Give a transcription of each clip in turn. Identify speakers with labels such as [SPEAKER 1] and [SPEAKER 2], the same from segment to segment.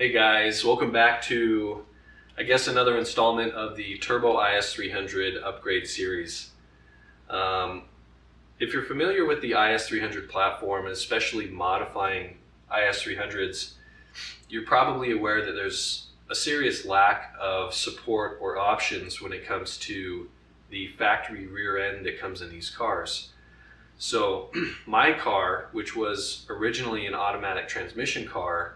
[SPEAKER 1] Hey guys, welcome back to, I guess, another installment of the Turbo IS300 upgrade series. If you're familiar with the IS300 platform, and especially modifying IS300s, you're probably aware that there's a serious lack of support or options when it comes to the factory rear end that comes in these cars. So my car, which was originally an automatic transmission car,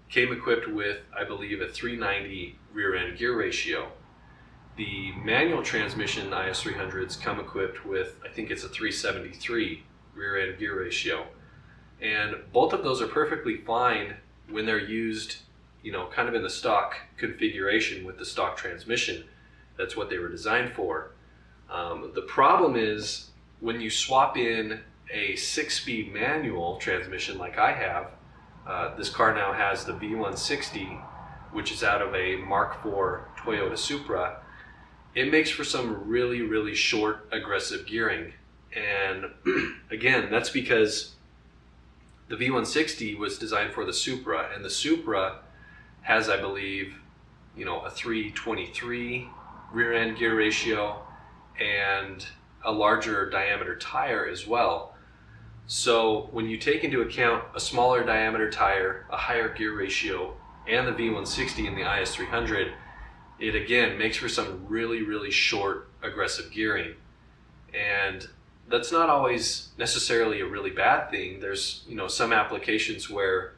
[SPEAKER 1] came equipped with, I believe, a 390 rear end gear ratio. The manual transmission IS300s come equipped with, I think it's a 373 rear end gear ratio. And both of those are perfectly fine when they're used, kind of in the stock configuration with the stock transmission. That's what they were designed for. The problem is when you swap in a 6-speed manual transmission like I have. This car now has the V160, which is out of a Mark IV Toyota Supra. It makes for some really short, aggressive gearing. And again, that's because the V160 was designed for the Supra, and the Supra has, I believe, a 323 rear end gear ratio and a larger diameter tire as well. So when you take into account a smaller diameter tire, a higher gear ratio, and the V160 in the IS300, it again makes for some really short, aggressive gearing. And that's not always necessarily a really bad thing. There's some applications where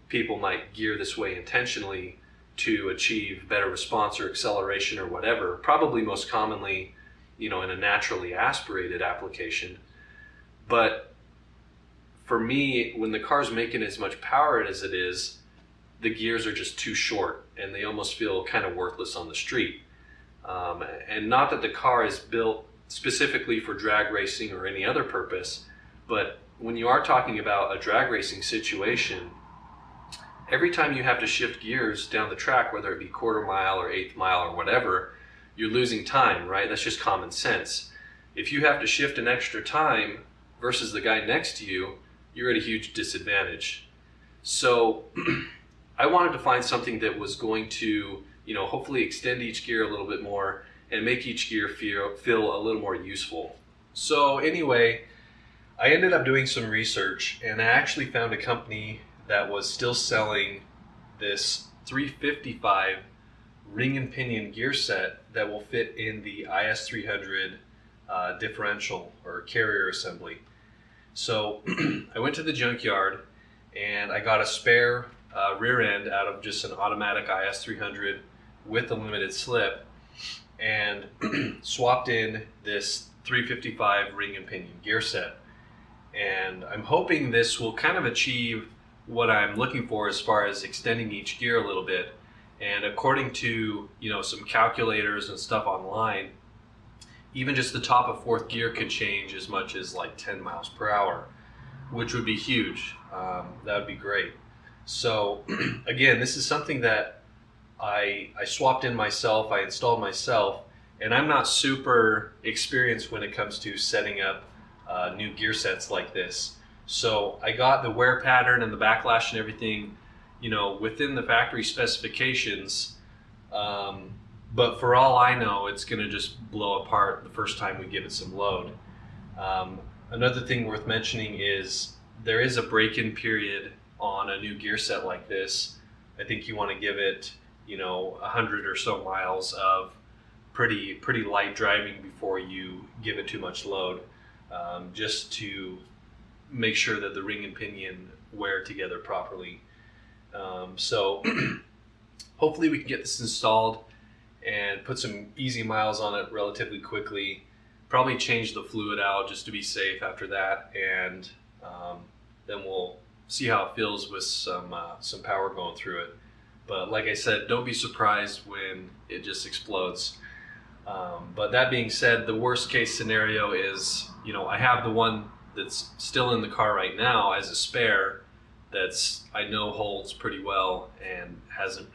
[SPEAKER 1] people might gear this way intentionally to achieve better response or acceleration or whatever, probably most commonly in a naturally aspirated application. But for me, when the car's making as much power as it is, the gears are just too short and they almost feel kind of worthless on the street. And not that the car is built specifically for drag racing or any other purpose, but when you are talking about a drag racing situation, every time you have to shift gears down the track, whether it be quarter mile or eighth mile or whatever, you're losing time, right? That's just common sense. If you have to shift an extra time versus the guy next to you, you're at a huge disadvantage. So I wanted to find something that was going to, hopefully extend each gear a little bit more and make each gear feel a little more useful. So anyway, I ended up doing some research, and I actually found a company that was still selling this 355 ring and pinion gear set that will fit in the IS300 differential or carrier assembly. So I went to the junkyard and I got a spare rear end out of just an automatic IS300 with a limited slip and swapped in this 355 ring and pinion gear set. And I'm hoping this will kind of achieve what I'm looking for as far as extending each gear a little bit. And according to some calculators and stuff online, even just the top of fourth gear could change as much as like 10 miles per hour, which would be huge. That would be great. So again, this is something that I swapped in myself, I installed myself, and I'm not super experienced when it comes to setting up new gear sets like this. So I got the wear pattern and the backlash and everything, within the factory specifications. But for all I know, it's going to just blow apart the first time we give it some load. Another thing worth mentioning is there is a break-in period on a new gear set like this. I think you want to give it, 100 or so miles of pretty light driving before you give it too much load, just to make sure that the ring and pinion wear together properly. So hopefully we can get this installed and put some easy miles on it relatively quickly. Probably change the fluid out just to be safe after that, and then we'll see how it feels with some power going through it. But like I said, don't be surprised when it just explodes. But that being said, the worst case scenario is, I have the one that's still in the car right now as a spare that's I know holds pretty well and hasn't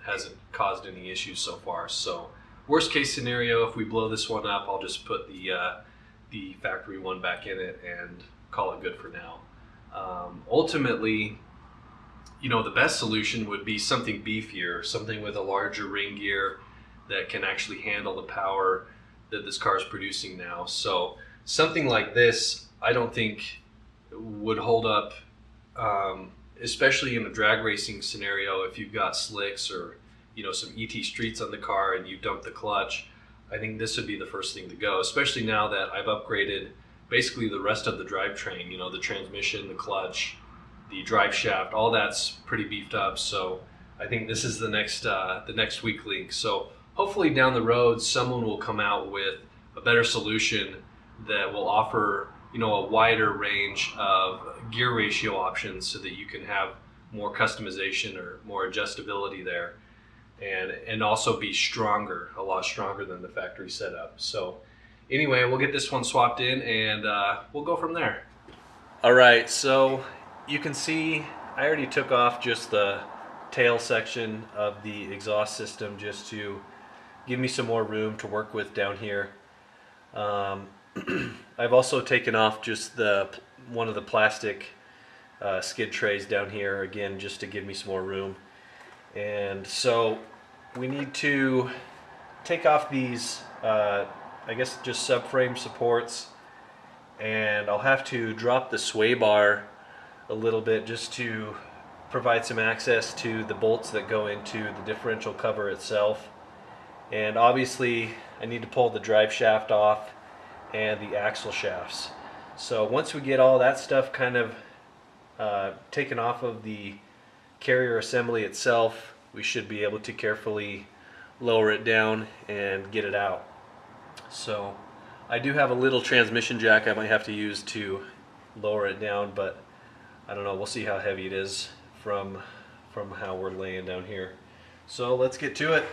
[SPEAKER 1] caused any issues so far. So worst case scenario, if we blow this one up, I'll just put the factory one back in it and call it good for now. Ultimately, the best solution would be something beefier, something with a larger ring gear that can actually handle the power that this car is producing now. So something like this, I don't think would hold up, especially in a drag racing scenario. If you've got slicks or some ET streets on the car and you dump the clutch, I think this would be the first thing to go, especially now that I've upgraded basically the rest of the drivetrain. The transmission, the clutch, the drive shaft, all that's pretty beefed up. So I think this is the next weak link. So hopefully down the road, someone will come out with a better solution that will offer, a wider range of gear ratio options so that you can have more customization or more adjustability there, and also be stronger, a lot stronger than the factory setup. So anyway, we'll get this one swapped in and we'll go from there. All right, so you can see I already took off just the tail section of the exhaust system just to give me some more room to work with down here. I've also taken off just one of the plastic skid trays down here, again, just to give me some more room. And so we need to take off these, I guess, just subframe supports, and I'll have to drop the sway bar a little bit just to provide some access to the bolts that go into the differential cover itself. And obviously I need to pull the drive shaft off and the axle shafts. So once we get all that stuff kind of taken off of the carrier assembly itself, we should be able to carefully lower it down and get it out. So I do have a little transmission jack I might have to use to lower it down, but I don't know, we'll see how heavy it is from how we're laying down here. So let's get to it.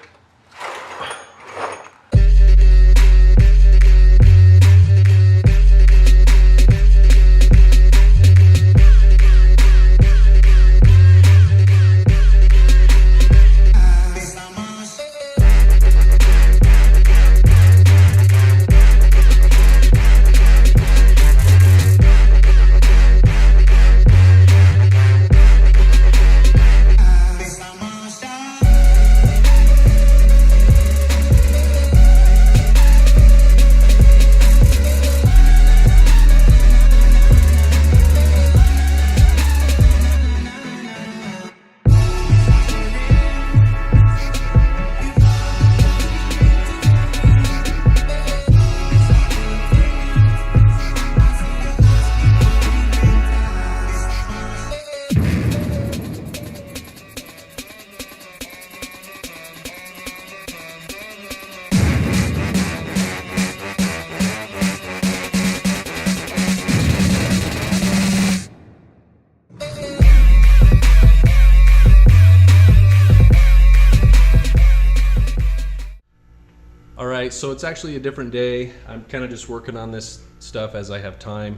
[SPEAKER 1] Alright, so it's actually a different day. I'm kind of just working on this stuff as I have time.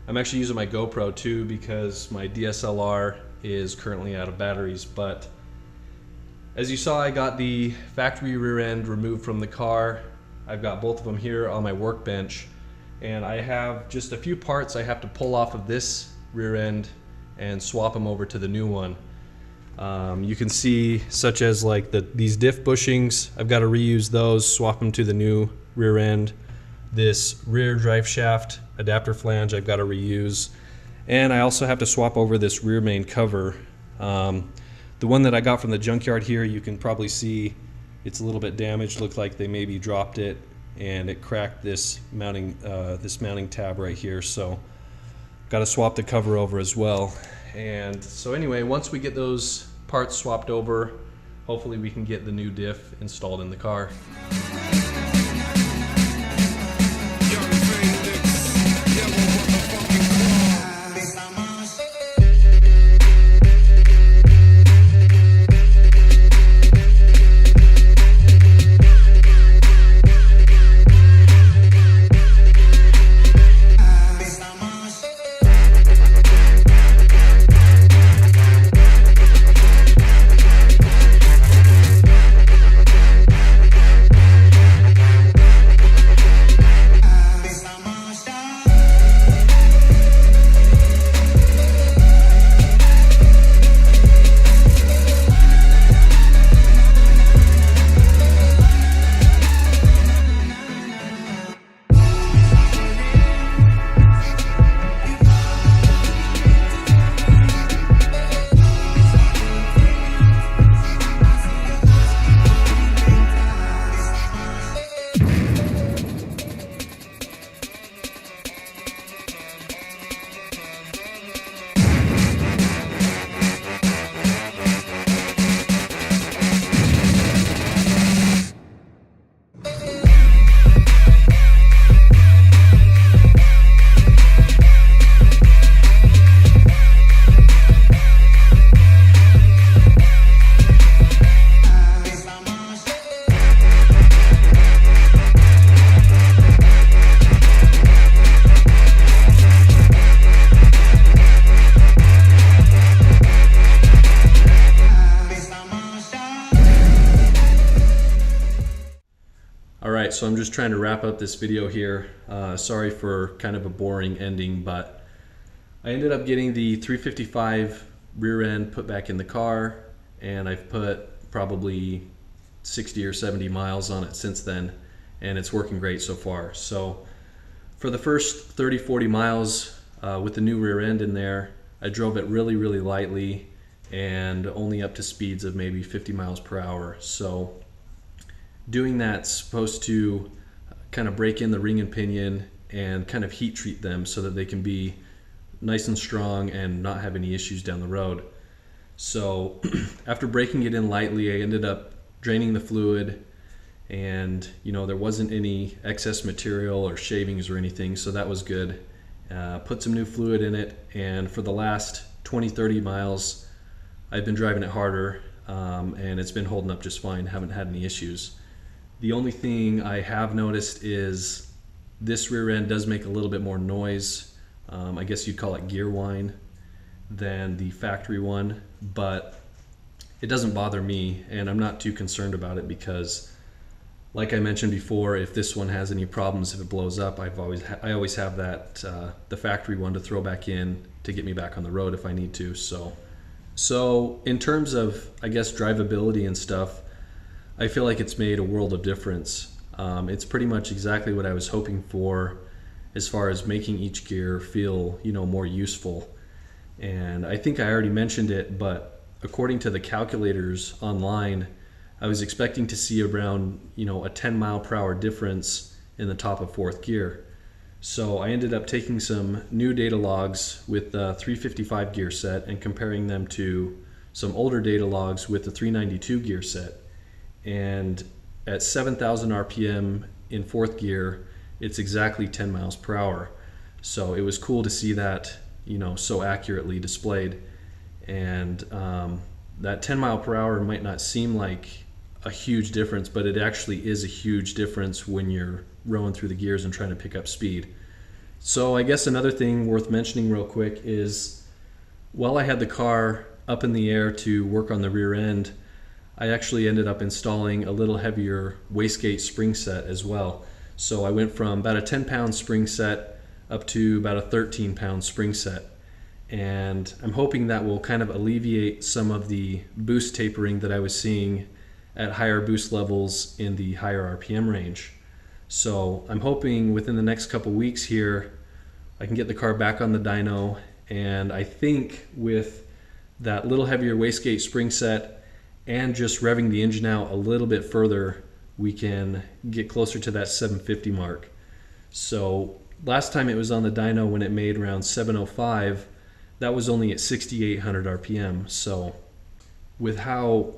[SPEAKER 1] I'm actually using my GoPro too because my DSLR is currently out of batteries, but as you saw, I got the factory rear end removed from the car. I've got both of them here on my workbench, and I have just a few parts I have to pull off of this rear end and swap them over to the new one. You can see, such as like these diff bushings, I've got to reuse those, swap them to the new rear end. This rear drive shaft adapter flange I've got to reuse, and I also have to swap over this rear main cover. The one that I got from the junkyard here, you can probably see it's a little bit damaged. Looked like they maybe dropped it and it cracked this mounting tab right here, so got to swap the cover over as well. And so anyway, once we get those parts swapped over, hopefully we can get the new diff installed in the car.
[SPEAKER 2] Alright, so I'm just trying to wrap up this video here. Sorry for kind of a boring ending, but I ended up getting the 355 rear end put back in the car, and I've put probably 60 or 70 miles on it since then, and it's working great so far. So for the first 30-40 miles with the new rear end in there, I drove it really lightly and only up to speeds of maybe 50 miles per hour. So doing that's supposed to kind of break in the ring and pinion and kind of heat treat them so that they can be nice and strong and not have any issues down the road. So after breaking it in lightly, I ended up draining the fluid, and there wasn't any excess material or shavings or anything, so that was good. Put some new fluid in it, and for the last 20-30 miles I've been driving it harder, and it's been holding up just fine. Haven't had any issues. The only thing I have noticed is this rear end does make a little bit more noise. I guess you'd call it gear whine than the factory one, but it doesn't bother me, and I'm not too concerned about it because, like I mentioned before, if this one has any problems, if it blows up, I always have that the factory one to throw back in to get me back on the road if I need to. So in terms of, I guess, drivability and stuff, I feel like it's made a world of difference. It's pretty much exactly what I was hoping for as far as making each gear feel, more useful. And I think I already mentioned it, but according to the calculators online, I was expecting to see around, a 10 mile per hour difference in the top of fourth gear. So I ended up taking some new data logs with the 355 gear set and comparing them to some older data logs with the 392 gear set. And at 7,000 RPM in fourth gear, it's exactly 10 miles per hour. So it was cool to see that, so accurately displayed. And that 10 mile per hour might not seem like a huge difference, but it actually is a huge difference when you're rowing through the gears and trying to pick up speed. So I guess another thing worth mentioning real quick is, while I had the car up in the air to work on the rear end, I actually ended up installing a little heavier wastegate spring set as well. So I went from about a 10-pound spring set up to about a 13-pound spring set. And I'm hoping that will kind of alleviate some of the boost tapering that I was seeing at higher boost levels in the higher RPM range. So I'm hoping within the next couple weeks here, I can get the car back on the dyno, and I think with that little heavier wastegate spring set and just revving the engine out a little bit further, we can get closer to that 750 mark. So last time it was on the dyno when it made around 705, that was only at 6,800 RPM. So with how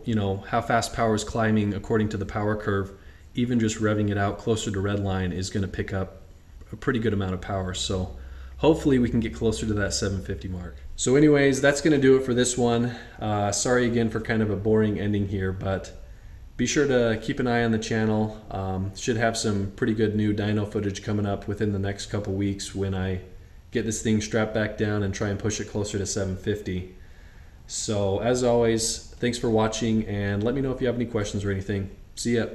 [SPEAKER 2] fast power is climbing according to the power curve, even just revving it out closer to redline is going to pick up a pretty good amount of power. So hopefully we can get closer to that 750 mark. So anyways, that's going to do it for this one. Sorry again for kind of a boring ending here, but be sure to keep an eye on the channel. Should have some pretty good new dyno footage coming up within the next couple weeks when I get this thing strapped back down and try and push it closer to 750. So as always, thanks for watching, and let me know if you have any questions or anything. See ya.